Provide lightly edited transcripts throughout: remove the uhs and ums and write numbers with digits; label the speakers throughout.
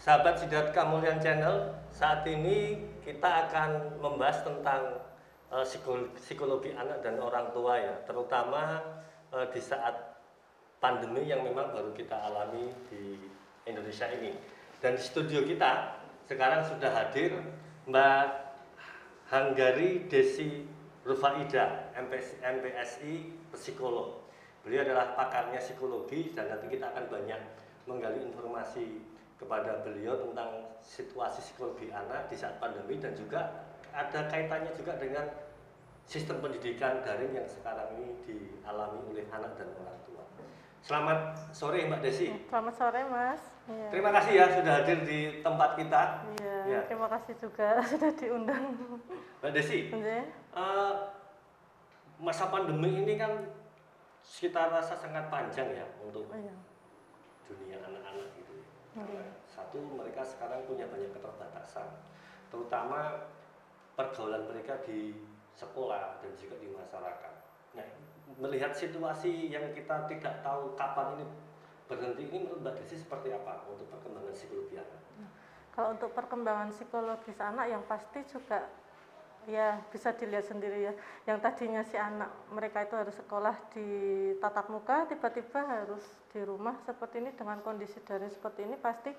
Speaker 1: Sahabat Siddharth Kamulyan Channel, saat ini kita akan membahas tentang psikologi anak dan orang tua ya, terutama di saat pandemi yang memang baru kita alami di Indonesia ini. Dan di studio kita sekarang sudah hadir Mbak Hanggari Desi Rufaida, MPSI psikolog. Beliau adalah pakarnya psikologi dan nanti kita akan banyak menggali informasi kepada beliau tentang situasi psikologi anak di saat pandemi, dan juga ada kaitannya juga dengan sistem pendidikan daring yang sekarang ini dialami oleh anak dan orang tua. Selamat sore Mbak Desi.
Speaker 2: Selamat sore Mas. Ya.
Speaker 1: Terima kasih ya sudah hadir di tempat kita.
Speaker 2: Iya,
Speaker 1: Ya.
Speaker 2: terima kasih juga sudah diundang.
Speaker 1: Mbak Desi, masa pandemi ini kan kita rasa sangat panjang ya untuk dunia anak-anak gitu ya. Satu, mereka sekarang punya banyak keterbatasan, terutama pergaulan mereka di sekolah dan juga di masyarakat. Nah, melihat situasi yang kita tidak tahu kapan ini berhenti, ini menurut Mbak Desi seperti apa untuk perkembangan psikologi anak?
Speaker 2: Kalau untuk perkembangan psikologis anak yang pasti juga ya bisa dilihat sendiri ya. Yang tadinya si anak mereka itu harus sekolah di tatap muka, tiba-tiba harus di rumah seperti ini dengan kondisi daring seperti ini, pasti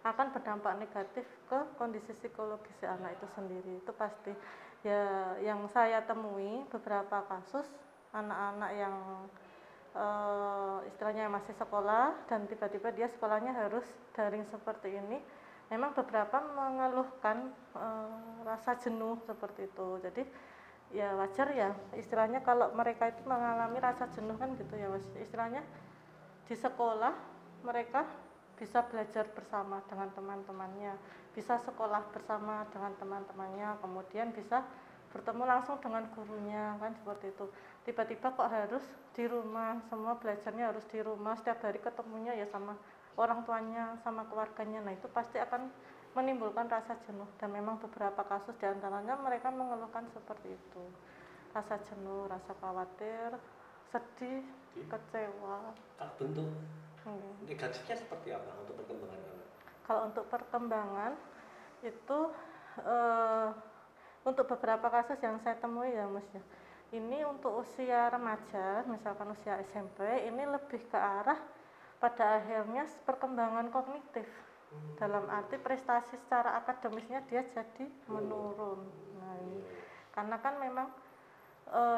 Speaker 2: akan berdampak negatif ke kondisi psikologis si anak itu sendiri. Itu pasti ya. Yang saya temui beberapa kasus anak-anak yang istilahnya masih sekolah dan tiba-tiba dia sekolahnya harus daring seperti ini, memang beberapa mengeluhkan rasa jenuh seperti itu. Jadi ya wajar ya, istilahnya kalau mereka itu mengalami rasa jenuh kan gitu ya Mas. Istilahnya di sekolah mereka bisa belajar bersama dengan teman-temannya, bisa sekolah bersama dengan teman-temannya, kemudian bisa bertemu langsung dengan gurunya kan seperti itu. Tiba-tiba kok harus di rumah, semua belajarnya harus di rumah, setiap hari ketemunya ya sama orang tuanya, sama keluarganya. Nah itu pasti akan menimbulkan rasa jenuh, dan memang beberapa kasus diantaranya mereka mengeluhkan seperti itu, rasa jenuh, rasa khawatir, sedih, kecewa.
Speaker 1: Kalau bentuk negatifnya seperti apa untuk perkembangan anak?
Speaker 2: Kalau untuk perkembangan itu untuk beberapa kasus yang saya temui ya Mas ya, ini untuk usia remaja, misalkan usia SMP, ini lebih ke arah pada akhirnya perkembangan kognitif, dalam arti prestasi secara akademisnya dia jadi menurun. Nah, ini karena kan memang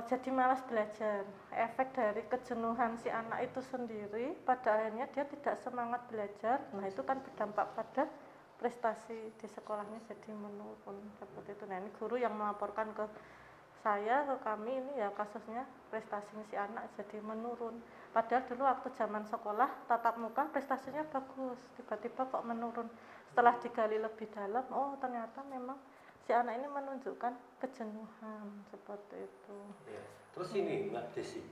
Speaker 2: jadi malas belajar, efek dari kejenuhan si anak itu sendiri, pada akhirnya dia tidak semangat belajar. Nah itu kan berdampak pada prestasi di sekolahnya jadi menurun seperti itu. Nah ini guru yang melaporkan ke saya, ke kami, ini ya kasusnya prestasinya si anak jadi menurun. Padahal dulu waktu zaman sekolah tatap muka prestasinya bagus, tiba-tiba kok menurun. Setelah digali lebih dalam, oh ternyata memang si anak ini menunjukkan kejenuhan seperti itu.
Speaker 1: Ya. Terus ini Mbak Desi,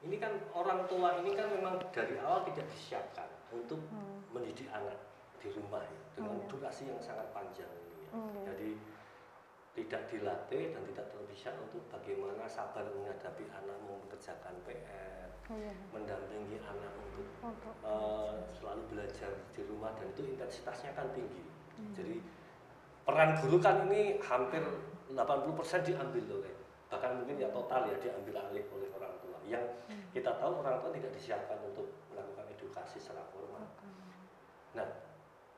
Speaker 1: ini kan orang tua ini kan memang dari awal tidak disiapkan untuk mendidik anak di rumah ya, dengan durasi yang sangat panjang ini ya. Jadi tidak dilatih dan tidak terbiasa untuk bagaimana sabar menghadapi anak mengerjakan PR, mendampingi anak untuk selalu belajar di rumah, dan itu intensitasnya kan tinggi. Jadi peran guru kan ini hampir 80% diambil oleh, bahkan mungkin ya total ya diambil alih oleh orang tua, yang kita tahu orang tua tidak disiapkan untuk melakukan edukasi secara formal. Nah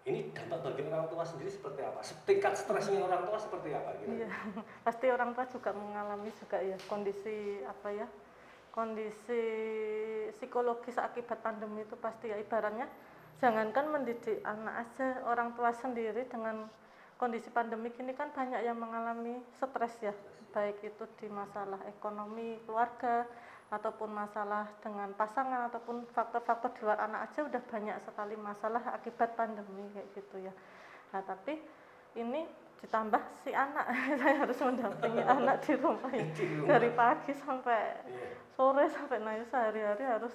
Speaker 1: ini dampak bagi orang tua sendiri seperti apa? Tingkat stresnya orang tua seperti apa?
Speaker 2: Iya, pasti orang tua juga mengalami juga ya kondisi apa ya, kondisi psikologis akibat pandemi itu pasti ya. Ibaratnya jangankan mendidik anak aja, orang tua sendiri dengan kondisi pandemi ini kan banyak yang mengalami stres ya, baik itu di masalah ekonomi keluarga ataupun masalah dengan pasangan ataupun faktor-faktor di luar anak aja udah banyak sekali masalah akibat pandemi kayak gitu ya. Nah tapi ini ditambah si anak, saya harus mendampingi anak di rumah ya, dari pagi sampai sore sampai naik sehari-hari harus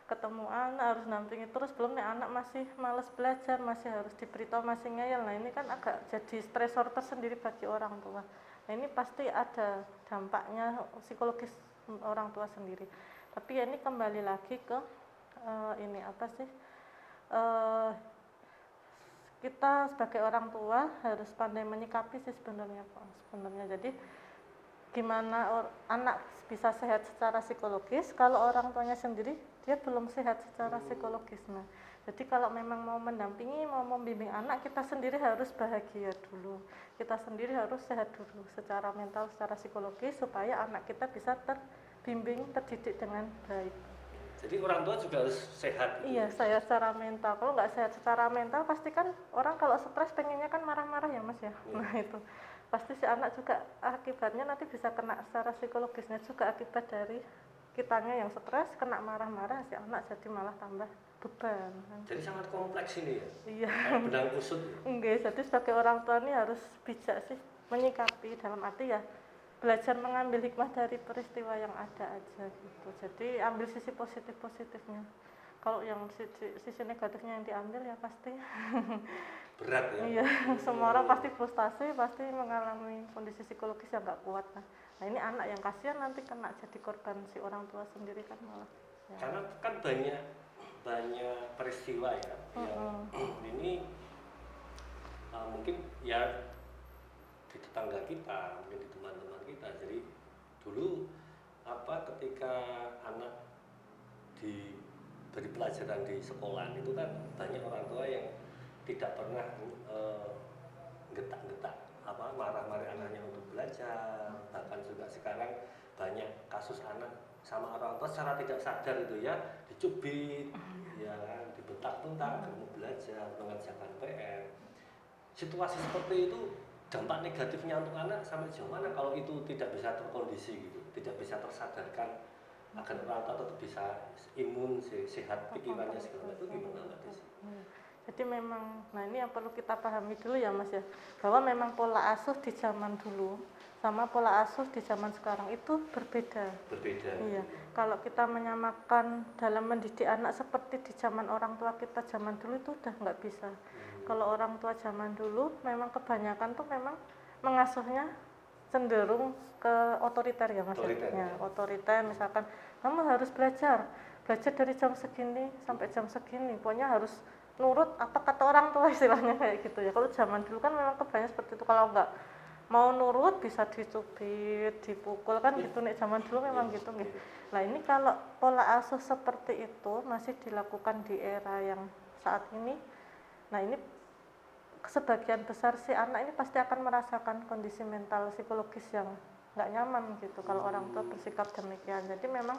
Speaker 2: ketemu anak, harus nampingi terus, belum nih anak masih males belajar, masih harus diberitahu, masih ngeyel. Nah ini kan agak jadi stresor tersendiri bagi orang tua. Nah ini pasti ada dampaknya psikologis orang tua sendiri. Tapi ya ini kembali lagi ke ini apa sih, kita sebagai orang tua harus pandai menyikapi sih sebenarnya Pak. Sebenarnya jadi gimana anak bisa sehat secara psikologis kalau orang tuanya sendiri dia belum sehat secara psikologis. Nah, jadi kalau memang mau mendampingi, mau membimbing anak, kita sendiri harus bahagia dulu. Kita sendiri harus sehat dulu secara mental, secara psikologis supaya anak kita bisa terbimbing, terdidik dengan baik.
Speaker 1: Jadi orang tua juga harus sehat.
Speaker 2: Iya, saya secara mental. Kalau nggak sehat secara mental, pasti kan orang kalau stres pengennya kan marah-marah ya Mas ya. Nah itu pasti si anak juga akibatnya nanti bisa kena secara psikologisnya juga akibat dari kitanya yang stres, kena marah-marah, si anak jadi malah tambah beban.
Speaker 1: Jadi sangat kompleks ini ya.
Speaker 2: Iya.
Speaker 1: Benang kusut.
Speaker 2: Enggak, jadi sebagai orang tua ini harus bijak sih menyikapi, dalam arti ya belajar mengambil hikmah dari peristiwa yang ada aja gitu. Jadi ambil sisi positifnya. Kalau yang sisi negatifnya yang diambil ya pasti
Speaker 1: berat ya.
Speaker 2: Iya, semua orang pasti frustasi, pasti mengalami kondisi psikologis yang nggak kuat. Nah ini anak yang kasihan nanti kena jadi korban si orang tua sendiri kan malah. Ya.
Speaker 1: Karena kan banyak peristiwa ya yang ini mungkin ya di tetangga kita, mungkin di teman-teman kita. Jadi dulu ketika anak diberi pelajaran di sekolah itu kan banyak orang tua yang tidak pernah getak-getak marah-marah anaknya untuk belajar. Bahkan juga sekarang banyak kasus anak sama orang tua secara tidak sadar itu ya dicubit, ya kan, dibentak-bentak agar mau belajar, mengerjakan PR. Situasi seperti itu dampak negatifnya untuk anak sampai sejauh mana kalau itu tidak bisa terkondisi gitu, tidak bisa tersadarkan agar orang tua tetap bisa imun, sehat pikirannya segala itu gimana Mbak Desi?
Speaker 2: Jadi memang, nah ini yang perlu kita pahami dulu ya Mas ya, bahwa memang pola asuh di zaman dulu sama pola asuh di zaman sekarang itu berbeda.
Speaker 1: Berbeda.
Speaker 2: Iya, kalau kita menyamakan dalam mendidik anak seperti di zaman orang tua kita zaman dulu itu udah nggak bisa. Kalau orang tua zaman dulu memang kebanyakan tuh memang mengasuhnya cenderung ke otoriter ya Mas ya. Otoriter, misalkan kamu harus belajar dari jam segini sampai jam segini, pokoknya harus nurut apa kata orang tua istilahnya kayak gitu ya. Kalau zaman dulu kan memang kebanyakan seperti itu, kalau nggak mau nurut bisa dicubit, dipukul kan gitu nih zaman dulu memang gitu nih. Nah ini kalau pola asuh seperti itu masih dilakukan di era yang saat ini, nah ini sebagian besar si anak ini pasti akan merasakan kondisi mental psikologis yang nggak nyaman gitu kalau orang tua bersikap demikian. Jadi memang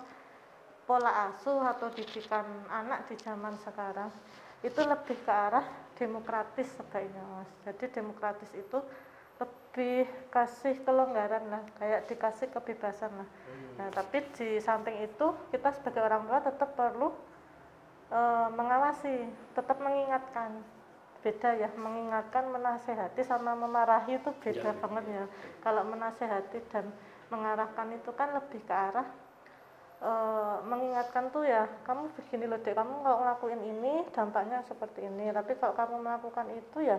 Speaker 2: pola asuh atau didikan anak di zaman sekarang itu lebih ke arah demokratis sebaiknya Mas. Jadi demokratis itu lebih kasih kelonggaran lah, kayak dikasih kebebasan lah. Nah tapi di samping itu kita sebagai orang tua tetap perlu mengawasi, tetap mengingatkan. Beda ya, mengingatkan, menasehati sama memarahi itu beda banget ya. Kalau menasehati dan mengarahkan itu kan lebih ke arah mengingatkan tuh ya, kamu begini loh dek, kamu kalau ngelakuin ini dampaknya seperti ini, tapi kalau kamu melakukan itu ya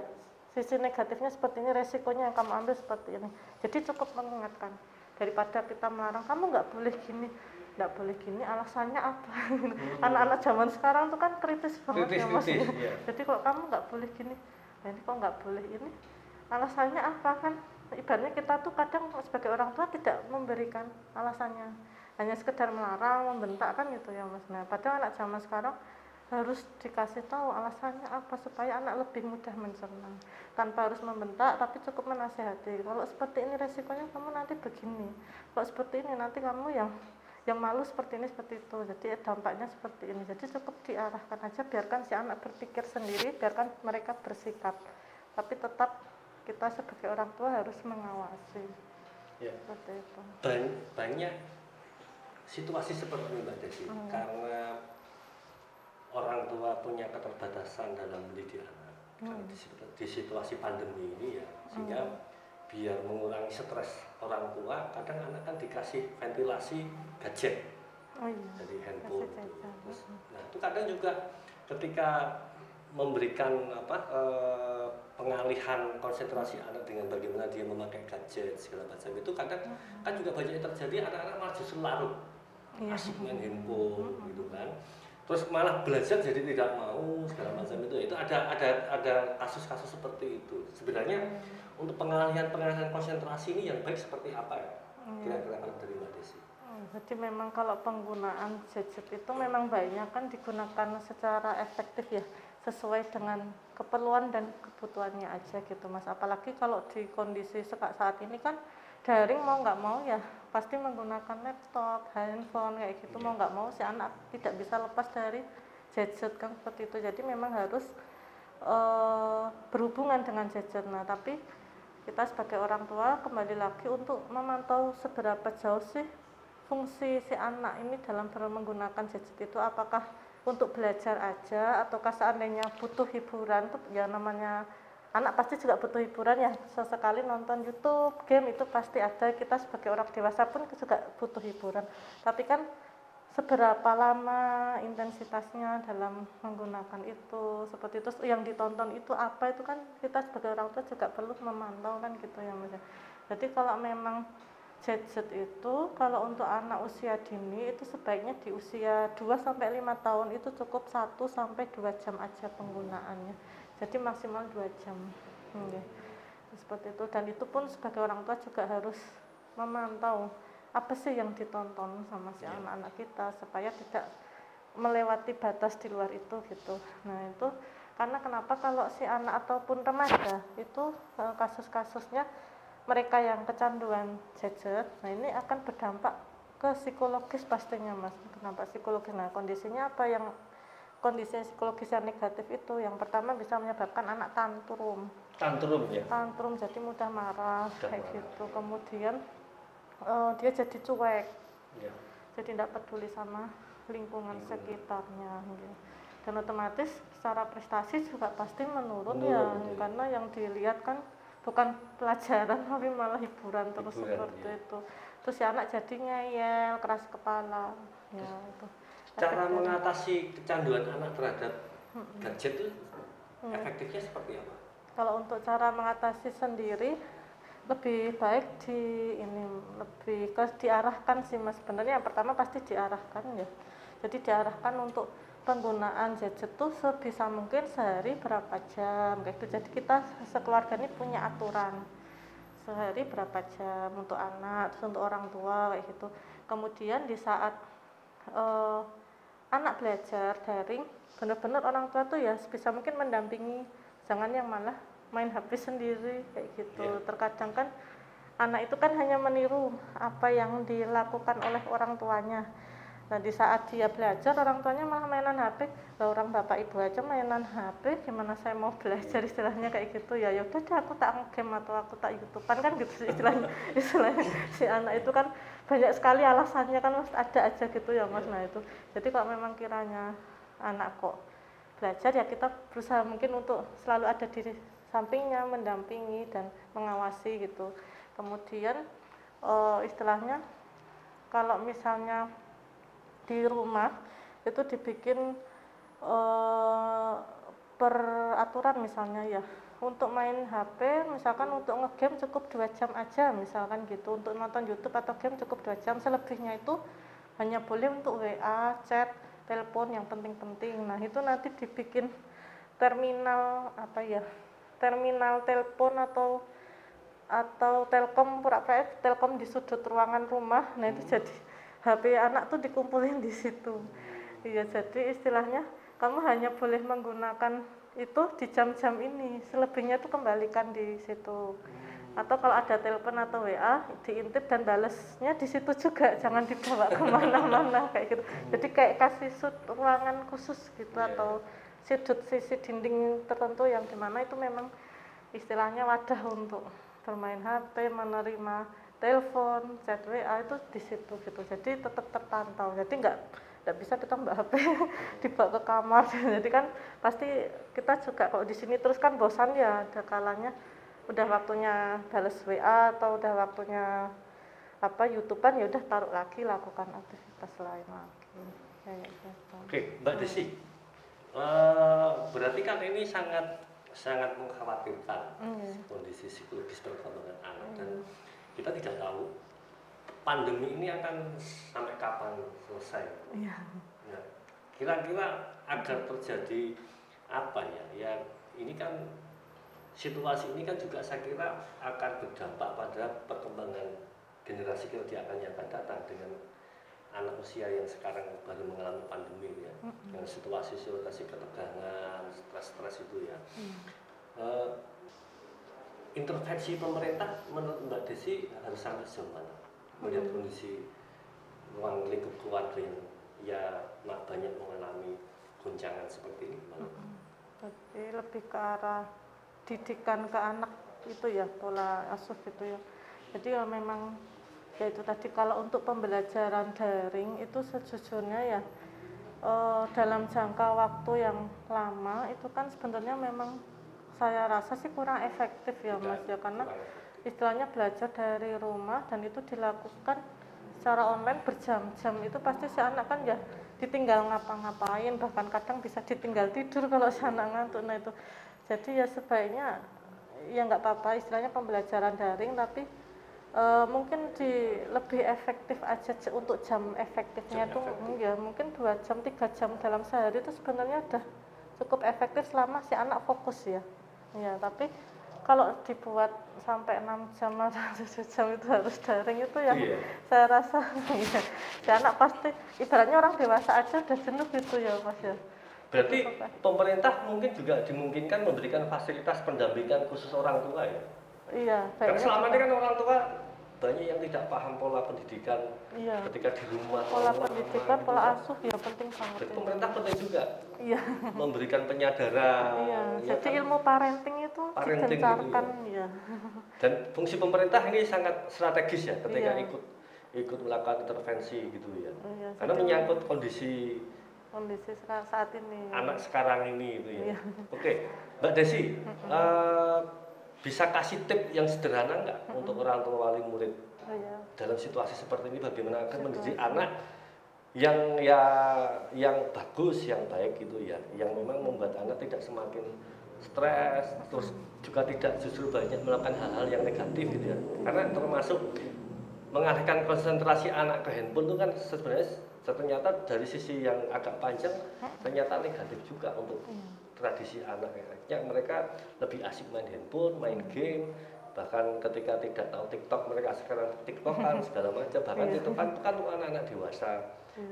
Speaker 2: sisi negatifnya seperti ini, resikonya yang kamu ambil seperti ini. Jadi cukup mengingatkan daripada kita melarang, kamu nggak boleh gini, alasannya apa? Anak-anak zaman sekarang tuh kan kritis banget ya Mas. Iya. Jadi kalau kamu nggak boleh gini, nah ini kok nggak boleh ini, alasannya apa kan? Ibaratnya kita tuh kadang sebagai orang tua tidak memberikan alasannya, hanya sekedar melarang, membentak kan gitu ya Mas. Nah padahal anak zaman sekarang harus dikasih tahu alasannya apa supaya anak lebih mudah mencerna, tanpa harus membentak tapi cukup menasehati. Kalau seperti ini resikonya kamu nanti begini, kalau seperti ini nanti kamu yang malu seperti ini seperti itu, jadi dampaknya seperti ini. Jadi cukup diarahkan aja, biarkan si anak berpikir sendiri, biarkan mereka bersikap, tapi tetap kita sebagai orang tua harus mengawasi ya. Seperti itu.
Speaker 1: Banyak situasi seperti ini Mbak Desi, karena orang tua punya keterbatasan dalam mendidik anak di situasi pandemi ini ya, sehingga biar mengurangi stres orang tua, kadang anak kan dikasih ventilasi gadget, jadi handphone. Terus, nah itu kadang juga ketika memberikan pengalihan konsentrasi anak dengan bagaimana dia memakai gadget segala macam itu kadang kan juga banyak yang terjadi, anak-anak malah justru larut asik main handphone gitu kan. terus malah belajar jadi tidak mau segala macam itu ada kasus-kasus seperti itu. Sebenarnya untuk pengalihan konsentrasi ini yang baik seperti apa ya? Kira-kira kalau dari Mbak Desi?
Speaker 2: Jadi memang kalau penggunaan gadget itu memang baiknya kan digunakan secara efektif ya, sesuai dengan keperluan dan kebutuhannya aja gitu Mas. Apalagi kalau di kondisi saat ini kan daring mau nggak mau ya pasti menggunakan laptop, handphone kayak gitu, mau nggak mau si anak tidak bisa lepas dari gadget kan seperti itu. Jadi memang harus berhubungan dengan gadget. Nah tapi kita sebagai orang tua kembali lagi untuk memantau seberapa jauh sih fungsi si anak ini dalam menggunakan gadget itu, apakah untuk belajar aja ataukah seandainya butuh hiburan tuh ya, namanya anak pasti juga butuh hiburan ya, sesekali nonton YouTube, game itu pasti ada, kita sebagai orang dewasa pun juga butuh hiburan. Tapi kan seberapa lama intensitasnya dalam menggunakan itu, seperti itu yang ditonton itu apa, itu kan kita sebagai orang tua juga perlu memantau kan gitu ya Mas. Jadi kalau memang gadget itu kalau untuk anak usia dini itu sebaiknya di usia 2-5 tahun itu cukup 1-2 jam aja penggunaannya. Jadi maksimal 2 jam. Seperti itu, dan itu pun sebagai orang tua juga harus memantau apa sih yang ditonton sama si anak-anak kita supaya tidak melewati batas di luar itu gitu. Nah itu karena kenapa kalau si anak ataupun remaja itu kasus-kasusnya mereka yang kecanduan gadget, nah ini akan berdampak ke psikologis pastinya Mas, berdampak psikologis. Nah kondisinya apa, yang kondisi psikologis yang negatif itu yang pertama bisa menyebabkan anak tantrum
Speaker 1: Ya.
Speaker 2: Tantrum jadi mudah marah kayak gitu. Kemudian dia jadi cuek, jadi tidak peduli sama lingkungan sekitarnya gitu. Dan otomatis secara prestasi juga pasti menurun ya, karena yang dilihat kan bukan pelajaran tapi malah hiburan terus seperti itu. Terus si anak jadi ngeyel, keras kepala ya itu.
Speaker 1: Cara mengatasi kecanduan anak terhadap gadget itu efektifnya seperti apa? Kalau
Speaker 2: untuk cara mengatasi sendiri lebih baik lebih diarahkan sih Mas. Sebenarnya yang pertama pasti diarahkan ya. Jadi diarahkan untuk penggunaan gadget tuh sebisa mungkin sehari berapa jam kayak gitu. Jadi kita sekeluarga ini punya aturan sehari berapa jam untuk anak, terus untuk orang tua kayak gitu. Kemudian di saat anak belajar daring, benar-benar orang tua tuh ya sebisa mungkin mendampingi, jangan yang malah main HP sendiri kayak gitu. Terkadang kan anak itu kan hanya meniru apa yang dilakukan oleh orang tuanya. Nah di saat dia belajar orang tuanya malah mainan HP, lah orang bapak ibu aja mainan HP, gimana saya mau belajar istilahnya kayak gitu ya. Ya udah deh aku tak game atau aku tak YouTubean kan gitu istilahnya si anak itu kan banyak sekali alasannya kan Mas, ada aja gitu ya Mas. Nah itu jadi kalau memang kiranya anak kok belajar ya kita berusaha mungkin untuk selalu ada di sampingnya, mendampingi dan mengawasi gitu. Kemudian istilahnya kalau misalnya di rumah itu dibikin peraturan misalnya ya, untuk main HP misalkan untuk ngegame cukup 2 jam aja misalkan gitu, untuk nonton YouTube atau game cukup 2 jam, selebihnya itu hanya boleh untuk WA, chat, telepon yang penting-penting. Nah itu nanti dibikin terminal terminal telepon atau telkom, pura-pura telkom di sudut ruangan rumah. Nah itu jadi HP anak tuh dikumpulin di situ. Iya, jadi istilahnya kamu hanya boleh menggunakan itu di jam-jam ini, selebihnya tuh kembalikan di situ. Atau kalau ada telepon atau WA diintip dan balesnya di situ juga, jangan dibawa kemana-mana kayak gitu. Jadi kayak kasih ruangan khusus gitu atau sisi dinding tertentu yang dimana itu memang istilahnya wadah untuk bermain HP, menerima telepon, chat WA itu di situ gitu. Jadi tetap terpantau. Jadi nggak bisa kita mbak HP dibawa ke kamar. Jadi kan pasti kita juga kalau di sini terus kan bosan ya, ada kalanya udah waktunya balas WA atau udah waktunya YouTubean ya udah taruh lagi, lakukan aktivitas lain lagi. Kayak gitu.
Speaker 1: Oke, Mbak Desi. Berarti kan ini sangat mengkhawatirkan kondisi psikologis perkembangan anak, dan kita tidak tahu pandemi ini akan sampai kapan selesai. Nah, Kira-kira agar terjadi apa ya? Ya ini kan situasi ini kan juga saya kira akan berdampak pada perkembangan generasi kerja yang akan datang dengan anak usia yang sekarang baru mengalami pandemi ya, dengan situasi ketegangan, stres itu ya. Eh, intervensi pemerintah menurut Mbak Desi harus sampai sejauh mana melihat kondisi ruang lingkup keluarga yang ya banyak mengalami goncangan seperti ini?
Speaker 2: Jadi lebih ke arah didikan ke anak itu ya, pola asuh gitu ya. Jadi ya memang ya itu tadi, kalau untuk pembelajaran daring itu sejujurnya ya dalam jangka waktu yang lama itu kan sebenarnya memang saya rasa sih kurang efektif ya Mas ya, karena istilahnya belajar dari rumah dan itu dilakukan secara online berjam-jam, itu pasti si anak kan ya ditinggal ngapa-ngapain, bahkan kadang bisa ditinggal tidur kalau si anak ngantuk. Nah itu jadi ya sebaiknya ya nggak apa-apa istilahnya pembelajaran daring, tapi mungkin lebih efektif aja untuk jam efektifnya tuh ya mungkin 2 jam 3 jam dalam sehari itu sebenarnya udah cukup efektif selama si anak fokus ya. Ya, tapi kalau dibuat sampai 6 jam atau 7 jam itu harus daring itu ya saya rasa ya, si anak pasti ibaratnya orang dewasa aja udah jenuh gitu ya Mas ya.
Speaker 1: Berarti pemerintah mungkin juga dimungkinkan memberikan fasilitas pendampingan khusus orang tua ya?
Speaker 2: Iya.
Speaker 1: Karena selama ini kan orang tua banyak yang tidak paham pola pendidikan ketika di rumah.
Speaker 2: Pola pendidikan, pola asuh ya penting banget.
Speaker 1: Jadi pemerintah penting juga memberikan penyadaran.
Speaker 2: Iya, jadi kan? Ilmu parenting itu digencarkan ya.
Speaker 1: Dan fungsi pemerintah ini sangat strategis ya ketika ikut melakukan intervensi gitu ya. Karena menyangkut kondisi
Speaker 2: saat ini.
Speaker 1: Anak sekarang ini itu ya. Oke, Mbak Desi, bisa kasih tip yang sederhana nggak untuk orang tua wali murid dalam situasi seperti ini, bagaimana akan mendidik anak yang bagus, yang baik gitu ya, yang memang membuat anak tidak semakin stres, terus juga tidak justru banyak melakukan hal-hal yang negatif gitu ya. Karena termasuk mengalihkan konsentrasi anak ke handphone itu kan sebenarnya ternyata dari sisi yang agak panjang ternyata negatif juga untuk tradisi anak-anaknya. Mereka lebih asik main handphone, main game, bahkan ketika tidak tahu TikTok mereka sekarang TikTokan segala macam, bahkan itu kan anak-anak dewasa.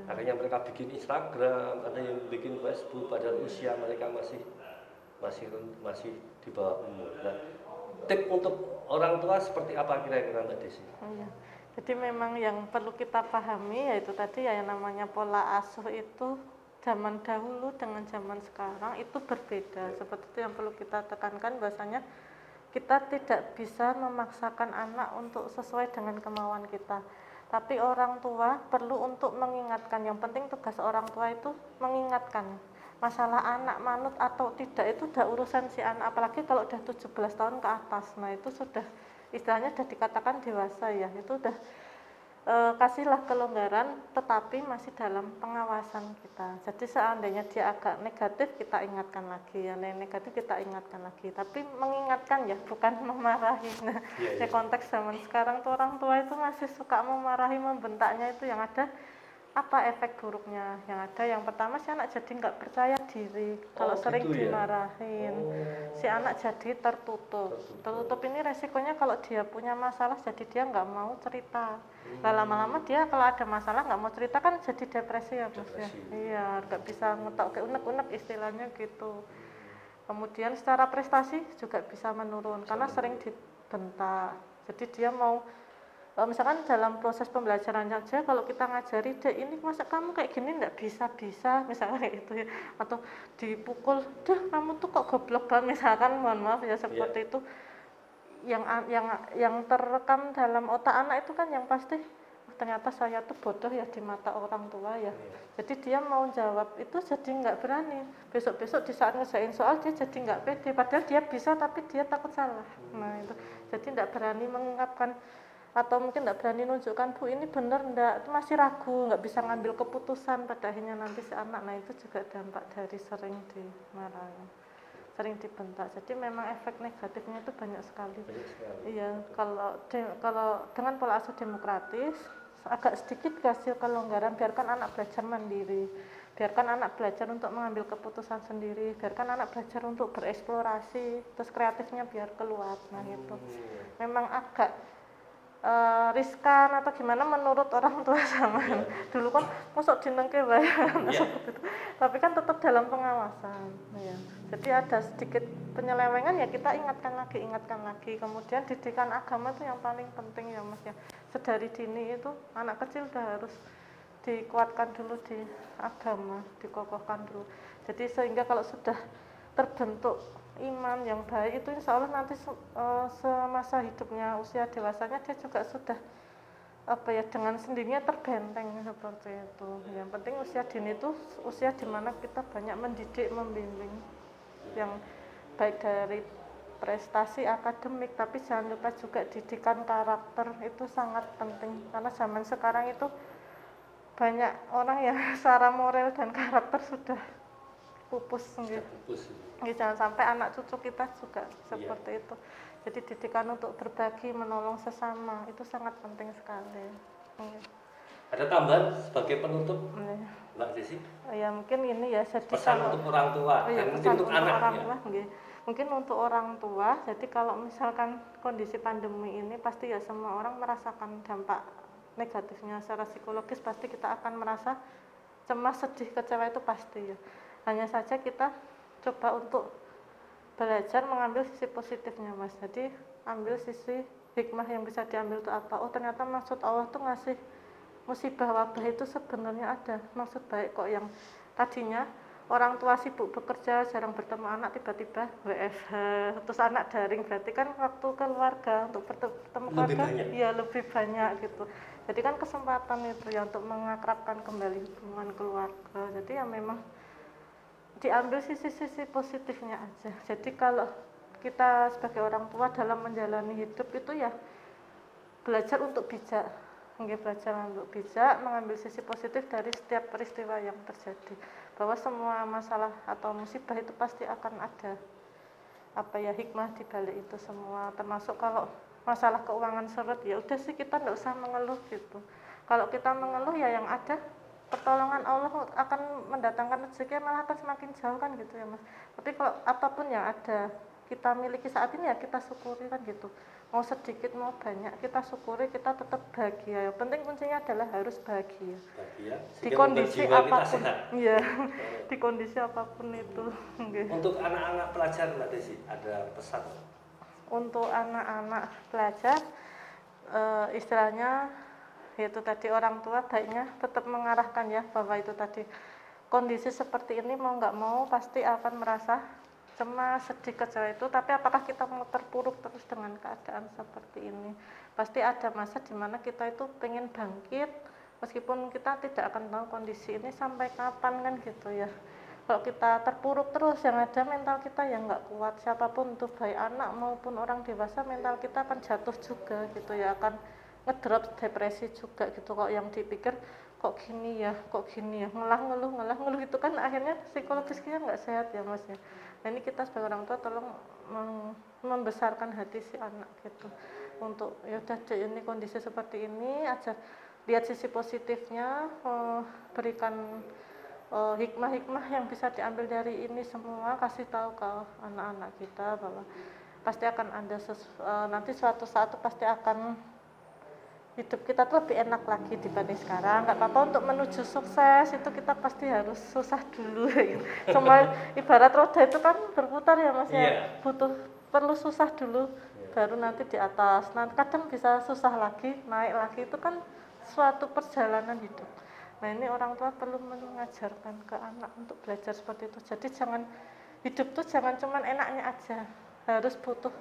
Speaker 1: Akhirnya mereka bikin Instagram, ada yang bikin Facebook, padahal usia mereka masih di bawah umur. Nah, tip untuk orang tua seperti apa kira-kira Mbak Desi?
Speaker 2: Jadi memang yang perlu kita pahami yaitu tadi ya yang namanya pola asuh itu zaman dahulu dengan zaman sekarang itu berbeda. Seperti itu yang perlu kita tekankan, bahwasanya kita tidak bisa memaksakan anak untuk sesuai dengan kemauan kita. Tapi orang tua perlu untuk mengingatkan. Yang penting tugas orang tua itu mengingatkan. Masalah anak manut atau tidak itu udah urusan si anak, apalagi kalau udah 17 tahun ke atas. Nah itu sudah istilahnya sudah dikatakan dewasa ya, itu udah kasihlah kelonggaran tetapi masih dalam pengawasan kita. Jadi seandainya dia agak negatif kita ingatkan lagi, yang negatif kita ingatkan lagi, tapi mengingatkan ya, bukan memarahi. Nah, di konteks zaman sekarang tuh orang tua itu masih suka memarahi, membentaknya, itu yang ada apa efek buruknya? Yang ada yang pertama si anak jadi nggak percaya diri kalau sering
Speaker 1: gitu
Speaker 2: dimarahin. Si anak jadi tertutup ini resikonya kalau dia punya masalah jadi dia nggak mau cerita. Lama-lama dia kalau ada masalah nggak mau cerita kan jadi depresi ya Mas ya. Iya, nggak bisa ngetok ke unek-unek istilahnya gitu. Kemudian secara prestasi juga bisa menurun karena sering dibentak. Jadi dia mau misalkan dalam proses pembelajaran saja kalau kita ngajari, dek ini masa kamu kayak gini nggak bisa misalkan kayak gitu ya, atau dipukul, dah kamu tuh kok goblok banget misalkan, mohon maaf ya seperti itu, yang terekam dalam otak anak itu kan yang pasti ternyata saya tuh bodoh ya di mata orang tua ya. Jadi dia mau jawab itu jadi nggak berani, besok-besok di saat ngerjain soal dia jadi nggak pede, padahal dia bisa tapi dia takut salah. Nah itu jadi nggak berani mengungkapkan atau mungkin tidak berani nunjukkan, Bu ini benar enggak, itu masih ragu, nggak bisa ngambil keputusan pada akhirnya nanti si anak. Nah itu juga dampak dari sering dimarahi, sering dibentak. Jadi memang efek negatifnya itu banyak sekali. Iya, kalau dengan pola asuh demokratis agak sedikit kasih kelonggaran, biarkan anak belajar mandiri, biarkan anak belajar untuk mengambil keputusan sendiri, biarkan anak belajar untuk bereksplorasi, terus kreatifnya biar keluar. Nah itu memang agak riskan atau gimana menurut orang tua zaman dulu kan masuk dinengke bayangan seperti itu, tapi kan tetap dalam pengawasan ya. Jadi ada sedikit penyelewengan ya kita ingatkan lagi, kemudian didikan agama itu yang paling penting ya Mas ya, sedari dini itu anak kecil udah harus dikuatkan dulu di agama, dikokohkan dulu, jadi sehingga kalau sudah terbentuk iman yang baik itu insya Allah nanti semasa hidupnya usia dewasanya dia juga sudah dengan sendirinya terbenteng seperti itu. Yang penting usia dini itu usia dimana kita banyak mendidik, membimbing yang baik dari prestasi akademik, tapi jangan lupa juga didikan karakter, itu sangat penting karena zaman sekarang itu banyak orang yang secara moral dan karakter sudah pupus gitu. Jangan sampai anak cucu kita juga seperti itu. Jadi didikan untuk berbagi, menolong sesama itu sangat penting sekali.
Speaker 1: Ada tambahan sebagai penutup, Mbak Desi?
Speaker 2: Ya mungkin ini ya. Jadi
Speaker 1: pesan untuk orang tua dan mungkin untuk anak. Mungkin untuk orang tua. Jadi kalau misalkan kondisi pandemi ini pasti ya semua orang merasakan dampak negatifnya secara psikologis, pasti kita akan merasa cemas, sedih, kecewa, itu pasti ya. Hanya saja kita coba untuk belajar mengambil sisi positifnya Mas. Jadi ambil sisi hikmah yang bisa diambil itu apa. Oh ternyata maksud Allah tuh ngasih musibah wabah itu sebenarnya ada maksud baik kok, yang tadinya orang tua sibuk bekerja jarang bertemu anak, tiba-tiba WFH, terus anak daring, berarti kan waktu keluarga untuk bertemu keluarga ya lebih banyak gitu. Jadi kan kesempatan itu ya untuk mengakrabkan kembali hubungan keluarga. Jadi ya memang diambil sisi-sisi positifnya aja. Jadi kalau kita sebagai orang tua dalam menjalani hidup itu ya belajar untuk bijak, belajar untuk bijak, mengambil sisi positif dari setiap peristiwa yang terjadi. Bahwa semua masalah atau musibah itu pasti akan ada hikmah di balik itu semua. Termasuk kalau masalah keuangan seret, ya udah sih kita nggak usah mengeluh gitu. Kalau kita mengeluh ya yang ada pertolongan Allah akan mendatangkan rezeki malah akan semakin jauh kan gitu ya Mas. Tapi kalau apapun yang ada kita miliki saat ini ya kita syukuri kan gitu. Mau sedikit mau banyak kita syukuri, kita tetap bahagia. Yang penting kuncinya adalah harus bahagia. Di kondisi apapun. Iya. Di kondisi apapun itu. Untuk anak-anak pelajar Mbak Desi ada pesan?
Speaker 2: Untuk anak-anak pelajar istilahnya itu tadi orang tua baiknya tetap mengarahkan ya, bahwa itu tadi kondisi seperti ini mau nggak mau pasti akan merasa cemas, sedih, kecewa itu, tapi apakah kita mau terpuruk terus dengan keadaan seperti ini? Pasti ada masa dimana kita itu pengen bangkit meskipun kita tidak akan tahu kondisi ini sampai kapan kan gitu ya. Kalau kita terpuruk terus yang ada mental kita yang nggak kuat, siapapun tuh baik anak maupun orang dewasa mental kita akan jatuh juga gitu ya, akan ngedrop, depresi juga gitu. Kok yang dipikir kok gini ya ngeluh itu kan akhirnya psikologis kita nggak sehat ya Mas ya. Nah ini kita sebagai orang tua tolong membesarkan hati si anak gitu, untuk ya udah deh ini kondisi seperti ini aja, lihat sisi positifnya, berikan hikmah-hikmah yang bisa diambil dari ini semua, kasih tahu ke anak-anak kita bahwa pasti akan ada nanti suatu saat pasti akan hidup kita tuh lebih enak lagi dibanding sekarang. Nggak apa-apa untuk menuju sukses itu kita pasti harus susah dulu gitu. Semua ibarat roda itu kan berputar ya Mas ya, perlu susah dulu baru nanti di atas. Nanti kadang bisa susah lagi, naik lagi, itu kan suatu perjalanan hidup. Nah ini orang tua perlu mengajarkan ke anak untuk belajar seperti itu. Jadi jangan hidup tuh jangan cuman enaknya aja, harus butuh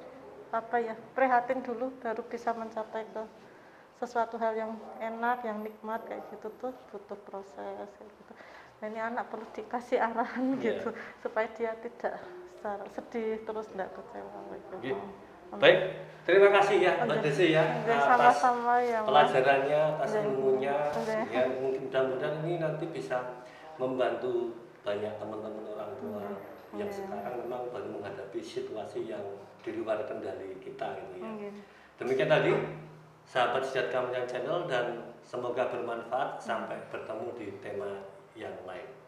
Speaker 2: prihatin dulu baru bisa mencapai ke sesuatu hal yang enak, yang nikmat kayak gitu tuh butuh proses kayak gitu. Nah ini anak perlu dikasih arahan gitu supaya dia tidak sedih terus tidak kecewa gitu.
Speaker 1: Baik, terima kasih ya Mbak Desi ya atas
Speaker 2: ya,
Speaker 1: pelajarannya, atas ilmunya. Ya mungkin mudah-mudahan ini nanti bisa membantu banyak teman-teman orang tua yang sekarang memang baru menghadapi situasi yang di luar kendali kita gitu ya. Demikian tadi sahabat Sejat Kementerian Channel dan semoga bermanfaat. Sampai bertemu di tema yang lain.